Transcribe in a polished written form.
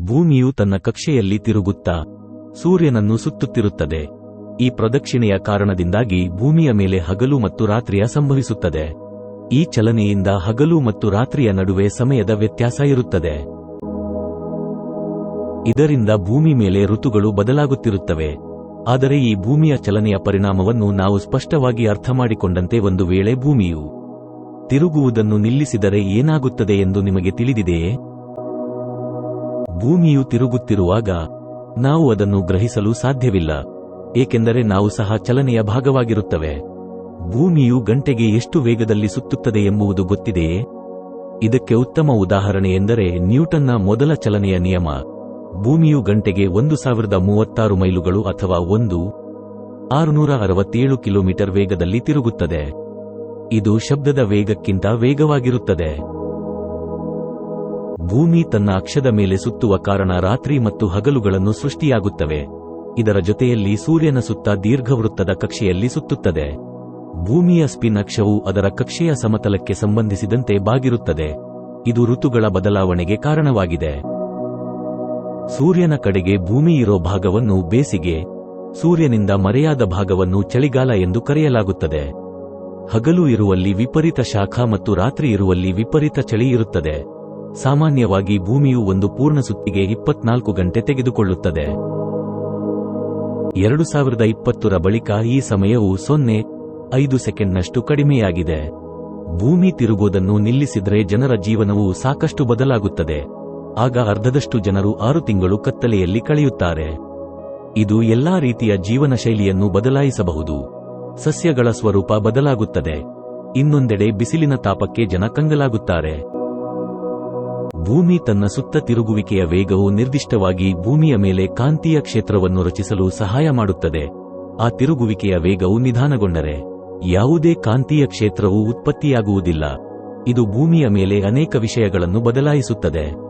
ಭೂಮಿಯು ತನ್ನ ಕಕ್ಷೆಯಲ್ಲಿ ತಿರುಗುತ್ತಾ ಸೂರ್ಯನನ್ನು ಸುತ್ತುತ್ತಿರುತ್ತದೆ. ಈ ಪ್ರದಕ್ಷಿಣೆಯ ಕಾರಣದಿಂದಾಗಿ ಭೂಮಿಯ ಮೇಲೆ ಹಗಲು ಮತ್ತು ರಾತ್ರಿಯ ಸಂಭವಿಸುತ್ತದೆ. ಈ ಚಲನೆಯಿಂದ ಹಗಲು ಮತ್ತು ರಾತ್ರಿಯ ನಡುವೆ ಸಮಯದ ವ್ಯತ್ಯಾಸ ಇರುತ್ತದೆ. ಇದರಿಂದ ಭೂಮಿ ಮೇಲೆ ಋತುಗಳು ಬದಲಾಗುತ್ತಿರುತ್ತವೆ. ಆದರೆ ಈ ಭೂಮಿಯ ಚಲನೆಯ ಪರಿಣಾಮವನ್ನು ನಾವು ಸ್ಪಷ್ಟವಾಗಿ ಅರ್ಥಮಾಡಿಕೊಂಡಂತೆ ಒಂದು ವೇಳೆ ಭೂಮಿಯು ತಿರುಗುವುದನ್ನು ನಿಲ್ಲಿಸಿದರೆ ಏನಾಗುತ್ತದೆ ಎಂದು ನಿಮಗೆ ತಿಳಿದಿದೆಯೇ? ಭೂಮಿಯು ತಿರುಗುತ್ತಿರುವಾಗ ನಾವು ಅದನ್ನು ಗ್ರಹಿಸಲು ಸಾಧ್ಯವಿಲ್ಲ, ಏಕೆಂದರೆ ನಾವು ಸಹ ಚಲನೆಯ ಭಾಗವಾಗಿರುತ್ತವೆ. ಭೂಮಿಯು ಗಂಟೆಗೆ ಎಷ್ಟು ವೇಗದಲ್ಲಿ ಸುತ್ತುತ್ತದೆ ಎಂಬುದು ಗೊತ್ತಿದೆಯೇ? ಇದಕ್ಕೆ ಉತ್ತಮ ಉದಾಹರಣೆ ಎಂದರೆ ನ್ಯೂಟನ್ನ ಮೊದಲ ಚಲನೆಯ ನಿಯಮ. ಭೂಮಿಯು ಗಂಟೆಗೆ 1036 ಮೈಲುಗಳು ಅಥವಾ 1667 ಕಿಲೋಮೀಟರ್ ವೇಗದಲ್ಲಿ ತಿರುಗುತ್ತದೆ. ಇದು ಶಬ್ದದ ವೇಗಕ್ಕಿಂತ ವೇಗವಾಗಿರುತ್ತದೆ. ಭೂಮಿ ತನ್ನ ಅಕ್ಷದ ಮೇಲೆ ಸುತ್ತುವ ಕಾರಣ ರಾತ್ರಿ ಮತ್ತು ಹಗಲುಗಳನ್ನು ಸೃಷ್ಟಿಯಾಗುತ್ತವೆ. ಇದರ ಜೊತೆಯಲ್ಲಿ ಸೂರ್ಯನ ಸುತ್ತ ದೀರ್ಘವೃತ್ತದ ಕಕ್ಷೆಯಲ್ಲಿ ಸುತ್ತುತ್ತದೆ. ಭೂಮಿಯ ಸ್ಪಿನ್ ಅಕ್ಷವು ಅದರ ಕಕ್ಷೆಯ ಸಮತಲಕ್ಕೆ ಸಂಬಂಧಿಸಿದಂತೆ ಬಾಗಿರುತ್ತದೆ. ಇದು ಋತುಗಳ ಬದಲಾವಣೆಗೆ ಕಾರಣವಾಗಿದೆ. ಸೂರ್ಯನ ಕಡೆಗೆ ಭೂಮಿ ಇರೋ ಭಾಗವನ್ನು ಬೇಸಿಗೆ, ಸೂರ್ಯನಿಂದ ಮರೆಯಾದ ಭಾಗವನ್ನು ಚಳಿಗಾಲ ಎಂದು ಕರೆಯಲಾಗುತ್ತದೆ. ಹಗಲು ಇರುವಲ್ಲಿ ವಿಪರೀತ ಶಾಖ ಮತ್ತು ರಾತ್ರಿ ಇರುವಲ್ಲಿ ವಿಪರೀತ ಚಳಿ ಇರುತ್ತದೆ. ಸಾಮಾನ್ಯವಾಗಿ ಭೂಮಿಯು ಒಂದು ಪೂರ್ಣ ಸುತ್ತಿಗೆ 24 ಗಂಟೆ ತೆಗೆದುಕೊಳ್ಳುತ್ತದೆ. 2020ರ ಬಳಿಕ ಈ ಸಮಯವು 0.5 ಸೆಕೆಂಡ್ನಷ್ಟು ಕಡಿಮೆಯಾಗಿದೆ. ಭೂಮಿ ತಿರುಗೋದನ್ನು ನಿಲ್ಲಿಸಿದರೆ ಜನರ ಜೀವನವು ಸಾಕಷ್ಟು ಬದಲಾಗುತ್ತದೆ. ಆಗ ಅರ್ಧದಷ್ಟು ಜನರು 6 ತಿಂಗಳು ಕತ್ತಲೆಯಲ್ಲಿ ಕಳೆಯುತ್ತಾರೆ. ಇದು ಎಲ್ಲಾ ರೀತಿಯ ಜೀವನ ಶೈಲಿಯನ್ನು ಬದಲಾಯಿಸಬಹುದು. ಸಸ್ಯಗಳ ಸ್ವರೂಪ ಬದಲಾಗುತ್ತದೆ. ಇನ್ನೊಂದೆಡೆ ಬಿಸಿಲಿನ ತಾಪಕ್ಕೆ ಜನ ಕಂಗಲಾಗುತ್ತಾರೆ. ಭೂಮಿ ತನ್ನ ಸುತ್ತ ತಿರುಗುವಿಕೆಯ ವೇಗವು ನಿರ್ದಿಷ್ಟವಾಗಿ ಭೂಮಿಯ ಮೇಲೆ ಕಾಂತೀಯ ಕ್ಷೇತ್ರವನ್ನು ರಚಿಸಲು ಸಹಾಯ ಮಾಡುತ್ತದೆ. ಆ ತಿರುಗುವಿಕೆಯ ವೇಗವು ನಿಧಾನಗೊಂಡರೆ ಯಾವುದೇ ಕಾಂತೀಯ ಕ್ಷೇತ್ರವು ಉತ್ಪತ್ತಿಯಾಗುವುದಿಲ್ಲ. ಇದು ಭೂಮಿಯ ಮೇಲೆ ಅನೇಕ ವಿಷಯಗಳನ್ನು ಬದಲಾಯಿಸುತ್ತದೆ.